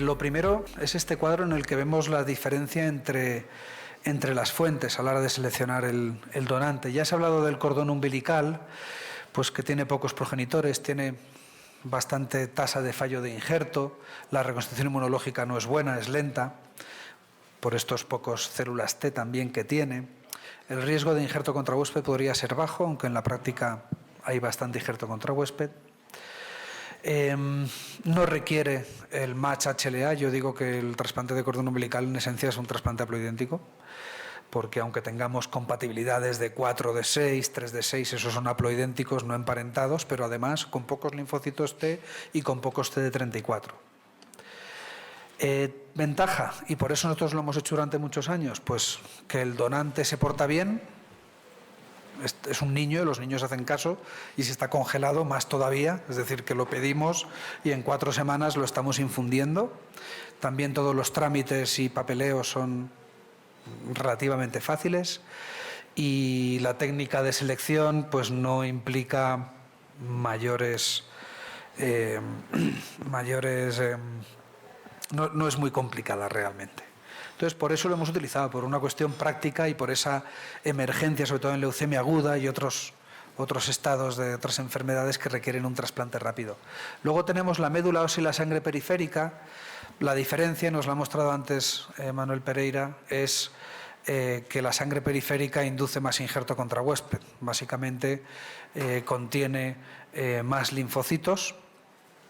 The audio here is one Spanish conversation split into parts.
Lo primero es este cuadro en el que vemos la diferencia entre las fuentes a la hora de seleccionar el donante. Ya se ha hablado del cordón umbilical, pues que tiene pocos progenitores, tiene bastante tasa de fallo de injerto, la reconstrucción inmunológica no es buena, es lenta, por estos pocos células T también que tiene. El riesgo de injerto contra huésped podría ser bajo, aunque en la práctica hay bastante injerto contra huésped. No requiere el match HLA. Yo digo que el trasplante de cordón umbilical en esencia es un trasplante haploidéntico, porque aunque tengamos compatibilidades de 4D6, 3D6, esos son haploidénticos no emparentados, pero además con pocos linfocitos T y con pocos CD34. Ventaja, y por eso nosotros lo hemos hecho durante muchos años, pues que el donante se porta bien, es un niño, los niños hacen caso, y si está congelado más todavía, es decir, que lo pedimos y en 4 semanas lo estamos infundiendo. También todos los trámites y papeleos son relativamente fáciles y la técnica de selección pues no implica mayores no es muy complicada realmente. Entonces, por eso lo hemos utilizado, por una cuestión práctica y por esa emergencia, sobre todo en leucemia aguda y otros estados de otras enfermedades que requieren un trasplante rápido. Luego tenemos la médula ósea y la sangre periférica. La diferencia, nos la ha mostrado antes Manuel Pereira, es que la sangre periférica induce más injerto contra huésped. Básicamente contiene más linfocitos.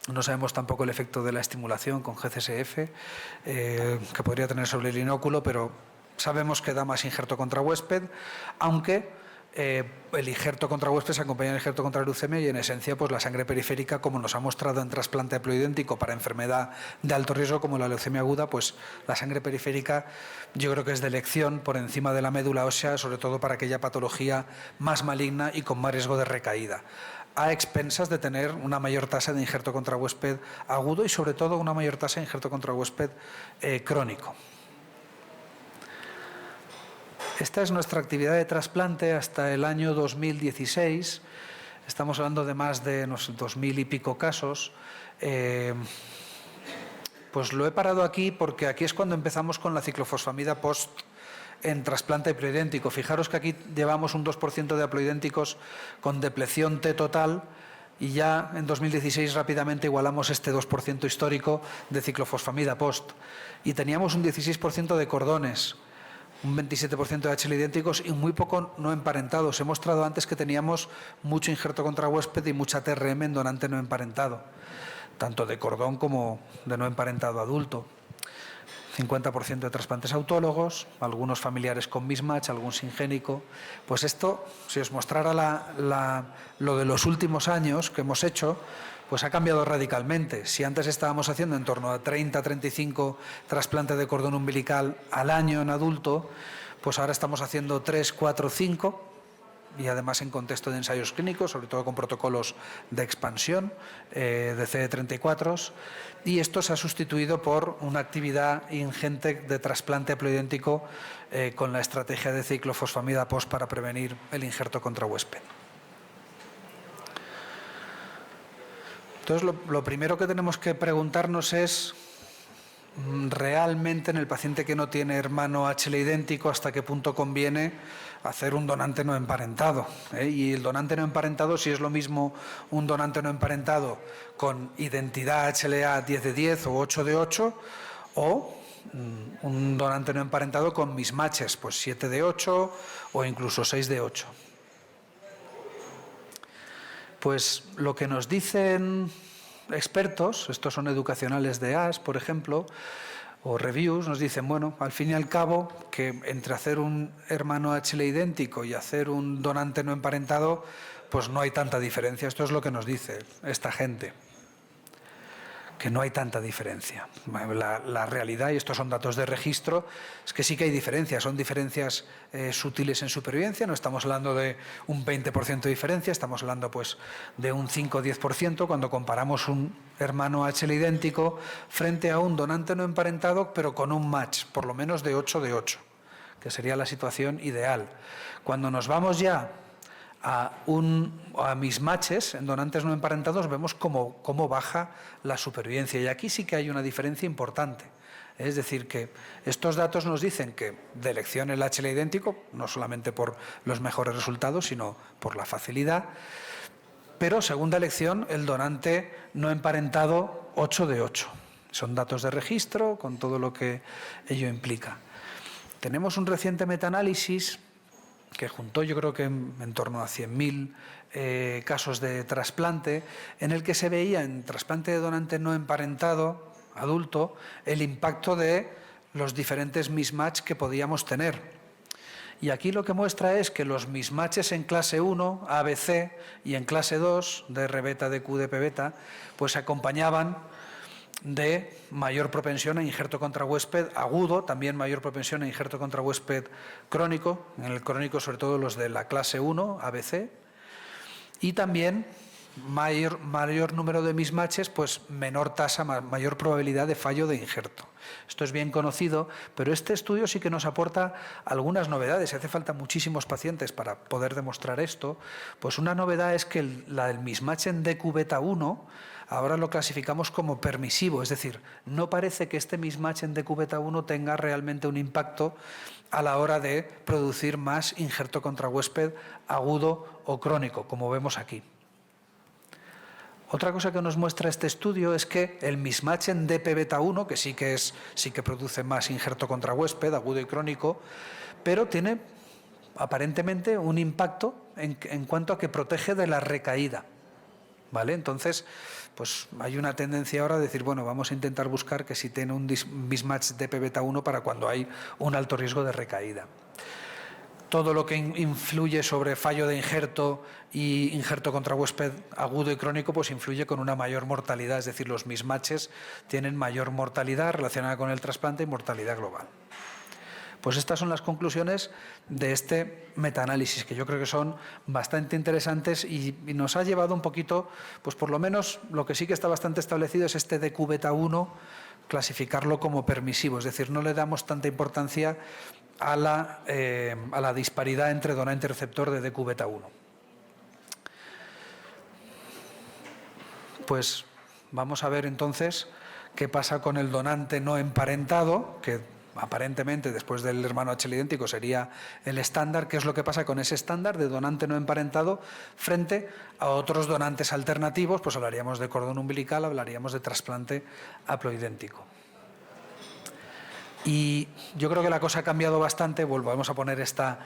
No sabemos tampoco el efecto de la estimulación con GCSF que podría tener sobre el inóculo, pero sabemos que da más injerto contra huésped, aunque el injerto contra huésped se acompaña del injerto contra leucemia y en esencia pues la sangre periférica, como nos ha mostrado en trasplante haploidéntico para enfermedad de alto riesgo como la leucemia aguda, pues la sangre periférica yo creo que es de elección por encima de la médula ósea, sobre todo para aquella patología más maligna y con más riesgo de recaída, a expensas de tener una mayor tasa de injerto contra huésped agudo y sobre todo una mayor tasa de injerto contra huésped crónico. Esta es nuestra actividad de trasplante hasta el año 2016. Estamos hablando de más de 2.000 y pico casos. Pues lo he parado aquí porque aquí es cuando empezamos con la ciclofosfamida post en trasplante haploidéntico. Fijaros que aquí llevamos un 2% de haploidénticos con depleción T total y ya en 2016 rápidamente igualamos este 2% histórico de ciclofosfamida post. Y teníamos un 16% de cordones, un 27% de HL idénticos y muy poco no emparentados. He mostrado antes que teníamos mucho injerto contra huésped y mucha TRM en donante no emparentado, tanto de cordón como de no emparentado adulto. 50% de trasplantes autólogos, algunos familiares con mismatch, algún singénico. Pues esto, si os mostrara lo de los últimos años que hemos hecho, pues ha cambiado radicalmente. Si antes estábamos haciendo en torno a 30-35 trasplantes de cordón umbilical al año en adulto, pues ahora estamos haciendo 3, 4, 5, y además en contexto de ensayos clínicos, sobre todo con protocolos de expansión de CD34, y esto se ha sustituido por una actividad ingente de trasplante haploidéntico con la estrategia de ciclofosfamida post para prevenir el injerto contra huésped. Entonces, lo primero que tenemos que preguntarnos es, realmente en el paciente que no tiene hermano HL idéntico, ¿hasta qué punto conviene hacer un donante no emparentado? Y el donante no emparentado, si es lo mismo un donante no emparentado con identidad HLA 10 de 10 o 8 de 8, o un donante no emparentado con mismatches, pues 7 de 8 o incluso 6 de 8. Pues lo que nos dicen expertos, estos son educacionales de AS, por ejemplo, o reviews, nos dicen, bueno, al fin y al cabo, que entre hacer un hermano HL idéntico y hacer un donante no emparentado, pues no hay tanta diferencia. Esto es lo que nos dice esta gente, que no hay tanta diferencia. La realidad, y estos son datos de registro, es que sí que hay diferencias, son diferencias sutiles en supervivencia, no estamos hablando de un 20% de diferencia, estamos hablando pues de un 5 o 10% cuando comparamos un hermano HL idéntico frente a un donante no emparentado, pero con un match, por lo menos de 8 de 8, que sería la situación ideal. Cuando nos vamos ya a mismatches en donantes no emparentados, vemos cómo baja la supervivencia. Y aquí sí que hay una diferencia importante. Es decir, que estos datos nos dicen que de elección el HLA idéntico, no solamente por los mejores resultados, sino por la facilidad, pero segunda elección el donante no emparentado 8 de 8. Son datos de registro con todo lo que ello implica. Tenemos un reciente metaanálisis que juntó, yo creo que en torno a 100.000 casos de trasplante, en el que se veía en trasplante de donante no emparentado adulto el impacto de los diferentes mismatch que podíamos tener. Y aquí lo que muestra es que los mismatches en clase 1, ABC, y en clase 2, DR beta, DQ, DP beta, pues se acompañaban de mayor propensión a injerto contra huésped agudo, también mayor propensión a injerto contra huésped crónico, en el crónico sobre todo los de la clase 1, ABC, y también mayor número de mismatches, pues menor tasa, mayor probabilidad de fallo de injerto. Esto es bien conocido, pero este estudio sí que nos aporta algunas novedades. Hace falta muchísimos pacientes para poder demostrar esto. Pues una novedad es que la del mismatch en DQ beta 1 ahora lo clasificamos como permisivo, es decir, no parece que este mismatch en DQ beta 1 tenga realmente un impacto a la hora de producir más injerto contra huésped agudo o crónico, como vemos aquí. Otra cosa que nos muestra este estudio es que el mismatch en DP beta 1, que sí que produce más injerto contra huésped agudo y crónico, pero tiene aparentemente un impacto en cuanto a que protege de la recaída. ¿Vale? Entonces, pues hay una tendencia ahora a decir, bueno, vamos a intentar buscar que si tiene un mismatch DP beta 1 para cuando hay un alto riesgo de recaída. Todo lo que influye sobre fallo de injerto y injerto contra huésped agudo y crónico, pues influye con una mayor mortalidad, es decir, los mismatches tienen mayor mortalidad relacionada con el trasplante y mortalidad global. Pues estas son las conclusiones de este metaanálisis, que yo creo que son bastante interesantes y nos ha llevado un poquito, pues por lo menos lo que sí que está bastante establecido es este DQ beta 1, clasificarlo como permisivo, es decir, no le damos tanta importancia a la disparidad entre donante y receptor de DQ beta 1. Pues vamos a ver entonces qué pasa con el donante no emparentado, que aparentemente después del hermano HL idéntico sería el estándar. ¿Qué es lo que pasa con ese estándar de donante no emparentado frente a otros donantes alternativos? Pues hablaríamos de cordón umbilical, hablaríamos de trasplante haploidéntico. Y yo creo que la cosa ha cambiado bastante, volvemos a poner esta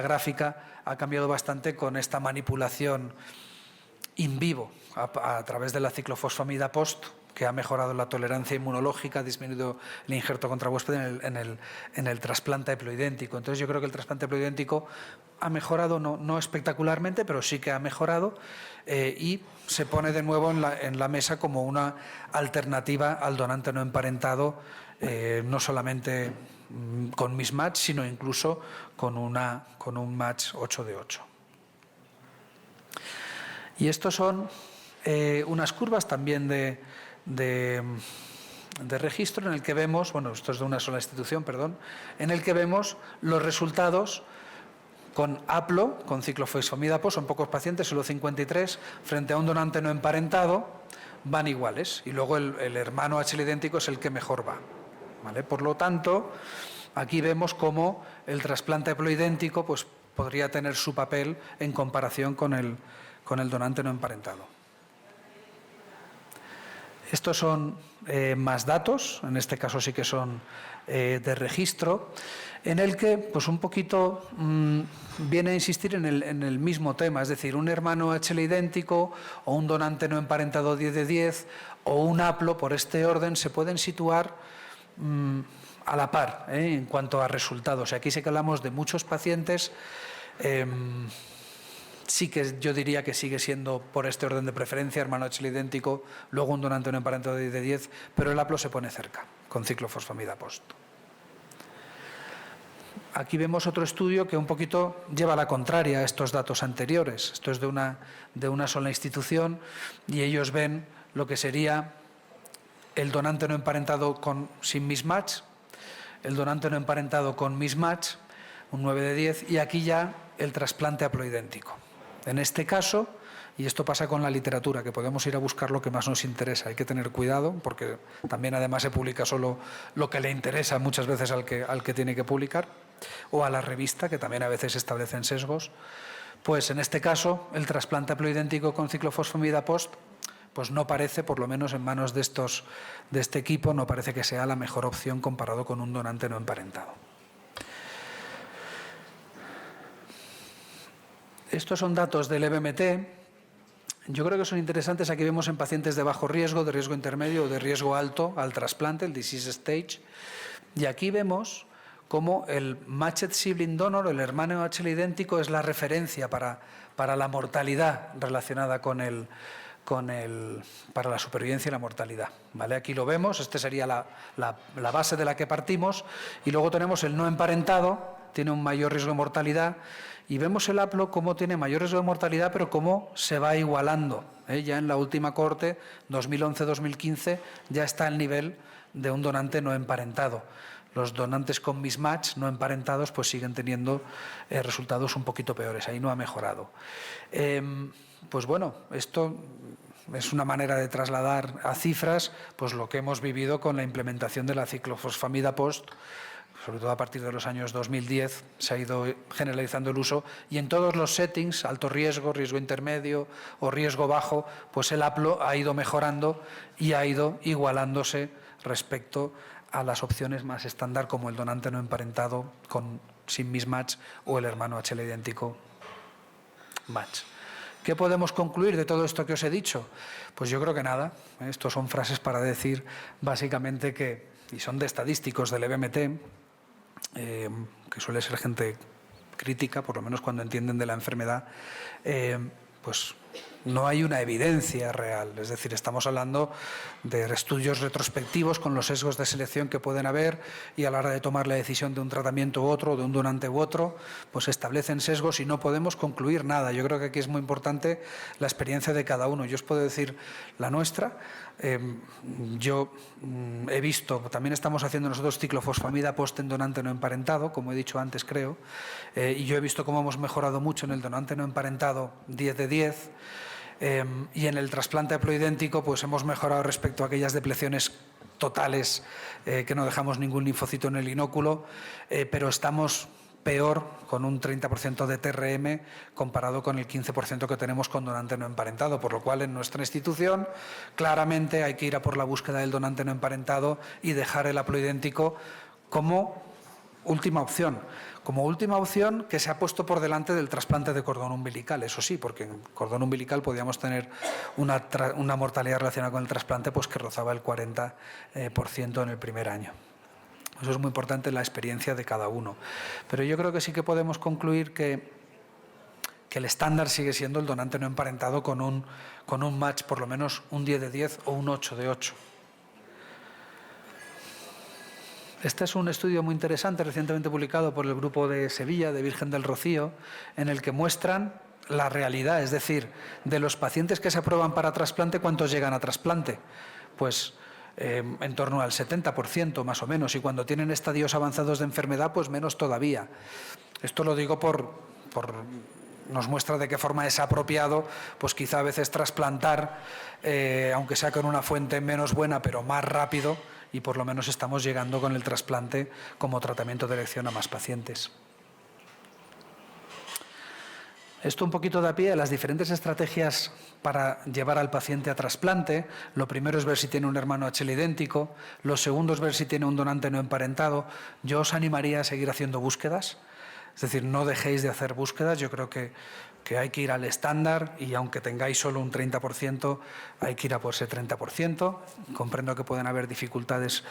gráfica, ha cambiado bastante con esta manipulación in vivo a través de la ciclofosfamida post, que ha mejorado la tolerancia inmunológica, ha disminuido el injerto contra huésped en el trasplante haploidéntico. Entonces yo creo que el trasplante haploidéntico ha mejorado, no espectacularmente, pero sí que ha mejorado y se pone de nuevo en la mesa como una alternativa al donante no emparentado, no solamente con mismatch, sino incluso con un match 8 de 8. Y estos son unas curvas también de registro en el que vemos, bueno, esto es de una sola institución, perdón, en el que vemos los resultados con haplo, con ciclofosfamida post, son pocos pacientes, solo 53, frente a un donante no emparentado, van iguales. Y luego el hermano HL idéntico es el que mejor va. ¿Vale? Por lo tanto, aquí vemos cómo el trasplante haploidéntico pues, podría tener su papel en comparación con el donante no emparentado. Estos son más datos, en este caso sí que son de registro, en el que pues un poquito viene a insistir en el mismo tema, es decir, un hermano HL idéntico o un donante no emparentado 10 de 10 o un haplo por este orden se pueden situar a la par en cuanto a resultados. Aquí sí que hablamos de muchos pacientes. Sí que yo diría que sigue siendo por este orden de preferencia, hermano HL idéntico, luego un donante no emparentado de 10 de 10, pero el haplo se pone cerca, con ciclofosfamida post. Aquí vemos otro estudio que un poquito lleva a la contraria a estos datos anteriores. Esto es de una sola institución y ellos ven lo que sería el donante no emparentado sin mismatch, el donante no emparentado con mismatch, un 9 de 10, y aquí ya el trasplante haploidéntico. En este caso, y esto pasa con la literatura, que podemos ir a buscar lo que más nos interesa. Hay que tener cuidado, porque también además se publica solo lo que le interesa muchas veces al que tiene que publicar, o a la revista, que también a veces establecen sesgos. Pues en este caso, el trasplante haploidéntico con ciclofosfamida post, pues no parece, por lo menos en manos de este equipo, no parece que sea la mejor opción comparado con un donante no emparentado. Estos son datos del EBMT. Yo creo que son interesantes. Aquí vemos en pacientes de bajo riesgo, de riesgo intermedio o de riesgo alto al trasplante, el disease stage. Y aquí vemos cómo el matched sibling donor, el hermano HL idéntico, es la referencia para la mortalidad relacionada para la supervivencia y la mortalidad. ¿Vale? Aquí lo vemos, esta sería la base de la que partimos. Y luego tenemos el no emparentado, tiene un mayor riesgo de mortalidad. Y vemos el haplo cómo tiene mayor riesgo de mortalidad, pero cómo se va igualando. Ya en la última cohorte, 2011-2015, ya está el nivel de un donante no emparentado. Los donantes con mismatch no emparentados pues siguen teniendo resultados un poquito peores. Ahí no ha mejorado. Pues bueno, esto es una manera de trasladar a cifras pues lo que hemos vivido con la implementación de la ciclofosfamida post. Sobre todo a partir de los años 2010 se ha ido generalizando el uso y en todos los settings, alto riesgo, riesgo intermedio o riesgo bajo, pues el haplo ha ido mejorando y ha ido igualándose respecto a las opciones más estándar como el donante no emparentado sin mismatch o el hermano HL idéntico match. ¿Qué podemos concluir de todo esto que os he dicho? Pues yo creo que nada. Estos son frases para decir básicamente que, y son de estadísticos del EBMT, que suele ser gente crítica, por lo menos cuando entienden de la enfermedad, pues no hay una evidencia real. Es decir, estamos hablando de estudios retrospectivos con los sesgos de selección que pueden haber y a la hora de tomar la decisión de un tratamiento u otro, de un donante u otro, pues establecen sesgos y no podemos concluir nada. Yo creo que aquí es muy importante la experiencia de cada uno. Yo os puedo decir la nuestra. Yo he visto, también estamos haciendo nosotros ciclofosfamida post en donante no emparentado, como he dicho antes creo, y yo he visto cómo hemos mejorado mucho en el donante no emparentado 10 de 10, y en el trasplante haploidéntico pues hemos mejorado respecto a aquellas depleciones totales que no dejamos ningún linfocito en el inóculo, pero estamos peor con un 30% de TRM comparado con el 15% que tenemos con donante no emparentado, por lo cual en nuestra institución claramente hay que ir a por la búsqueda del donante no emparentado y dejar el haploidéntico como última opción. Como última opción que se ha puesto por delante del trasplante de cordón umbilical, eso sí, porque en cordón umbilical podíamos tener una mortalidad relacionada con el trasplante pues que rozaba el 40% en el primer año. Eso es muy importante en la experiencia de cada uno. Pero yo creo que sí que podemos concluir que el estándar sigue siendo el donante no emparentado con un match por lo menos un 10 de 10 o un 8 de 8. Este es un estudio muy interesante, recientemente publicado por el grupo de Sevilla, de Virgen del Rocío, en el que muestran la realidad, es decir, de los pacientes que se aprueban para trasplante, ¿cuántos llegan a trasplante? Pues en torno al 70% más o menos, y cuando tienen estadios avanzados de enfermedad, pues menos todavía. Esto lo digo nos muestra de qué forma es apropiado, pues quizá a veces trasplantar, aunque sea con una fuente menos buena, pero más rápido, y por lo menos estamos llegando con el trasplante como tratamiento de elección a más pacientes. Esto un poquito da pie a las diferentes estrategias para llevar al paciente a trasplante. Lo primero es ver si tiene un hermano HL idéntico. Lo segundo es ver si tiene un donante no emparentado. Yo os animaría a seguir haciendo búsquedas. Es decir, no dejéis de hacer búsquedas. Yo creo que hay que ir al estándar y aunque tengáis solo un 30%, hay que ir a por ese 30%. Comprendo que pueden haber dificultades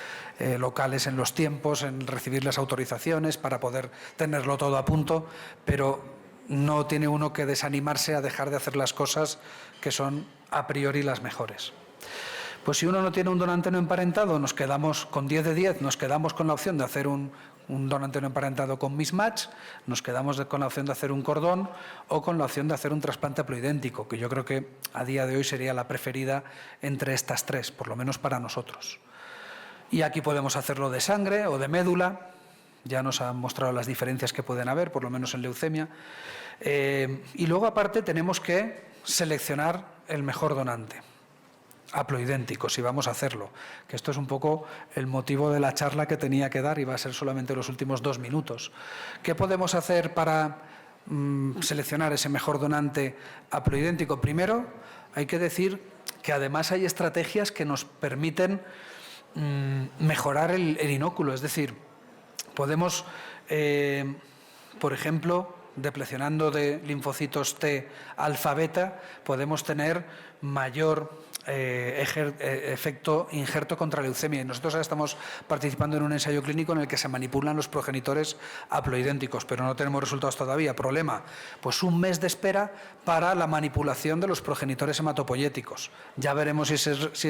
locales en los tiempos, en recibir las autorizaciones para poder tenerlo todo a punto, pero no tiene uno que desanimarse a dejar de hacer las cosas que son a priori las mejores. Pues si uno no tiene un donante no emparentado, nos quedamos con 10 de 10, nos quedamos con la opción de hacer un donante no emparentado con mismatch, nos quedamos con la opción de hacer un cordón o con la opción de hacer un trasplante haploidéntico, que yo creo que a día de hoy sería la preferida entre estas tres, por lo menos para nosotros. Y aquí podemos hacerlo de sangre o de médula. ya nos han mostrado las diferencias que pueden haber, por lo menos en leucemia. Y luego, aparte, tenemos que seleccionar el mejor donante haploidéntico, si vamos a hacerlo, que esto es un poco el motivo de la charla que tenía que dar y va a ser solamente los últimos 2 minutos. ¿Qué podemos hacer para seleccionar ese mejor donante haploidéntico? Primero, hay que decir que además hay estrategias que nos permiten mejorar el inóculo, es decir, podemos, por ejemplo, deplecionando de linfocitos T alfa-beta, podemos tener mayor efecto injerto contra leucemia. Y nosotros ahora estamos participando en un ensayo clínico en el que se manipulan los progenitores haploidénticos, pero no tenemos resultados todavía. Problema, pues 1 mes de espera para la manipulación de los progenitores hematopoyéticos. Ya veremos si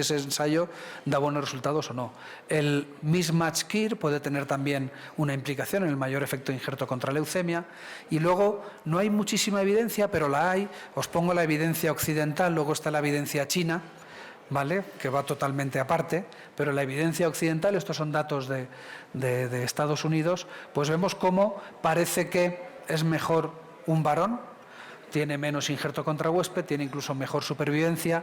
ese ensayo da buenos resultados o no. El mismatch KIR puede tener también una implicación en el mayor efecto injerto contra leucemia. Y luego, no hay muchísima evidencia, pero la hay. Os pongo la evidencia occidental, luego está la evidencia china, ¿vale?, que va totalmente aparte, pero la evidencia occidental, estos son datos de Estados Unidos, pues vemos cómo parece que es mejor un varón, tiene menos injerto contra huésped, tiene incluso mejor supervivencia,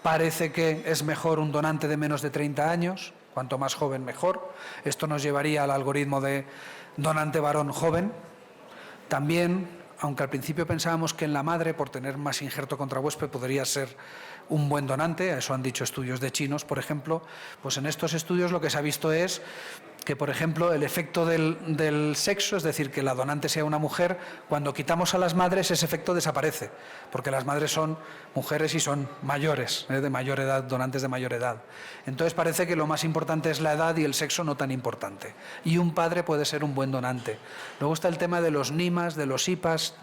parece que es mejor un donante de menos de 30 años, cuanto más joven mejor. Esto nos llevaría al algoritmo de donante varón joven. También, aunque al principio pensábamos que en la madre, por tener más injerto contra huésped, podría ser un buen donante, eso han dicho estudios de chinos, por ejemplo, pues en estos estudios lo que se ha visto es que, por ejemplo, el efecto del sexo, es decir, que la donante sea una mujer, cuando quitamos a las madres ese efecto desaparece, porque las madres son mujeres y son mayores, de mayor edad, donantes de mayor edad. Entonces parece que lo más importante es la edad y el sexo no tan importante. Y un padre puede ser un buen donante. Luego está el tema de los NIMAs, de los IPAs.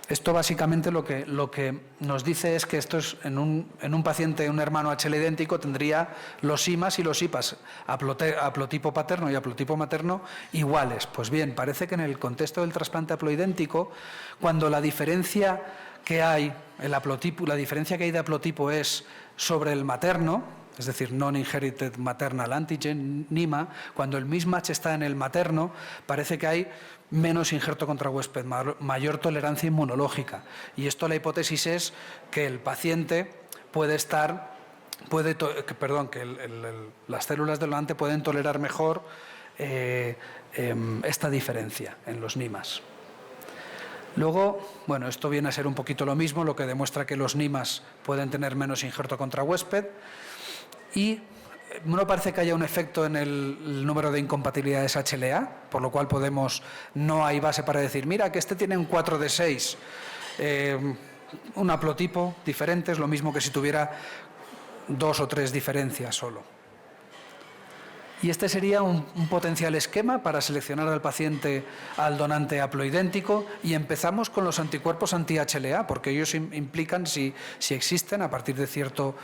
Esto básicamente lo que nos dice es que esto es en un paciente, un hermano HL idéntico, tendría los IMAs y los IPAs, haplotipo paterno y haplotipo materno, iguales. Pues bien, parece que en el contexto del trasplante haploidéntico, cuando la diferencia que hay, la diferencia que hay de haplotipo es sobre el materno, es decir, non-inherited maternal antigen, NIMA, cuando el mismatch está en el materno, parece que hay menos injerto contra huésped, mayor tolerancia inmunológica. Y esto, la hipótesis es que el paciente las células del donante pueden tolerar mejor esta diferencia en los NIMAs. Luego, bueno, esto viene a ser un poquito lo mismo, lo que demuestra que los NIMAs pueden tener menos injerto contra huésped. Y no parece que haya un efecto en el número de incompatibilidades HLA, por lo cual no hay base para decir, mira, que este tiene un 4 de 6, un haplotipo diferente, es lo mismo que si tuviera 2 o 3 diferencias solo. Y este sería un potencial esquema para seleccionar al paciente, al donante haploidéntico, y empezamos con los anticuerpos anti-HLA, porque ellos implican, si existen, a partir de cierto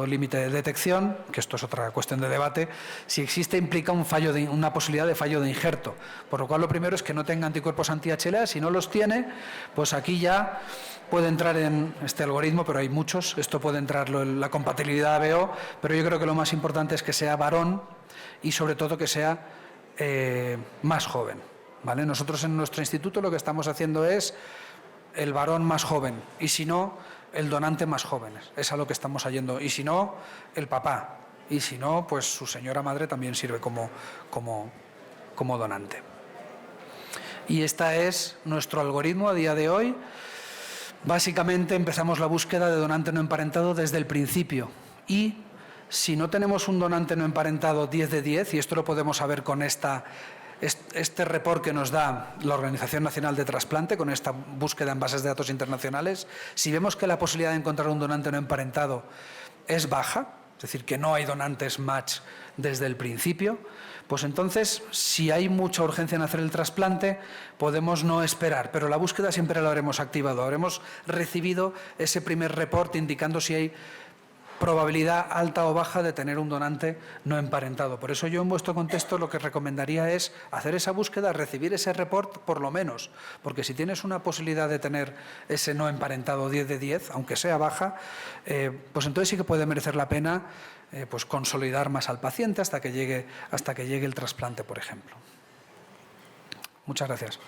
límite de detección, que esto es otra cuestión de debate, si existe implica una posibilidad de fallo de injerto, por lo cual lo primero es que no tenga anticuerpos anti-HLA. Si no los tiene, pues aquí ya puede entrar en este algoritmo, pero hay muchos. Esto puede entrar la compatibilidad ABO, pero yo creo que lo más importante es que sea varón y sobre todo que sea más joven, ¿vale? Nosotros en nuestro instituto lo que estamos haciendo es el varón más joven y si no, el donante más joven. Es a lo que estamos yendo. Y si no, el papá. Y si no, pues su señora madre también sirve como donante. Y este es nuestro algoritmo a día de hoy. Básicamente empezamos la búsqueda de donante no emparentado desde el principio y si no tenemos un donante no emparentado 10 de 10, y esto lo podemos saber con este report que nos da la Organización Nacional de Trasplante, con esta búsqueda en bases de datos internacionales, si vemos que la posibilidad de encontrar un donante no emparentado es baja, es decir, que no hay donantes match desde el principio, pues entonces, si hay mucha urgencia en hacer el trasplante, podemos no esperar, pero la búsqueda siempre la habremos activado, habremos recibido ese primer report indicando si hay probabilidad alta o baja de tener un donante no emparentado. Por eso yo en vuestro contexto lo que recomendaría es hacer esa búsqueda, recibir ese report por lo menos, porque si tienes una posibilidad de tener ese no emparentado 10 de 10, aunque sea baja, pues entonces sí que puede merecer la pena pues consolidar más al paciente hasta que llegue el trasplante, por ejemplo. Muchas gracias.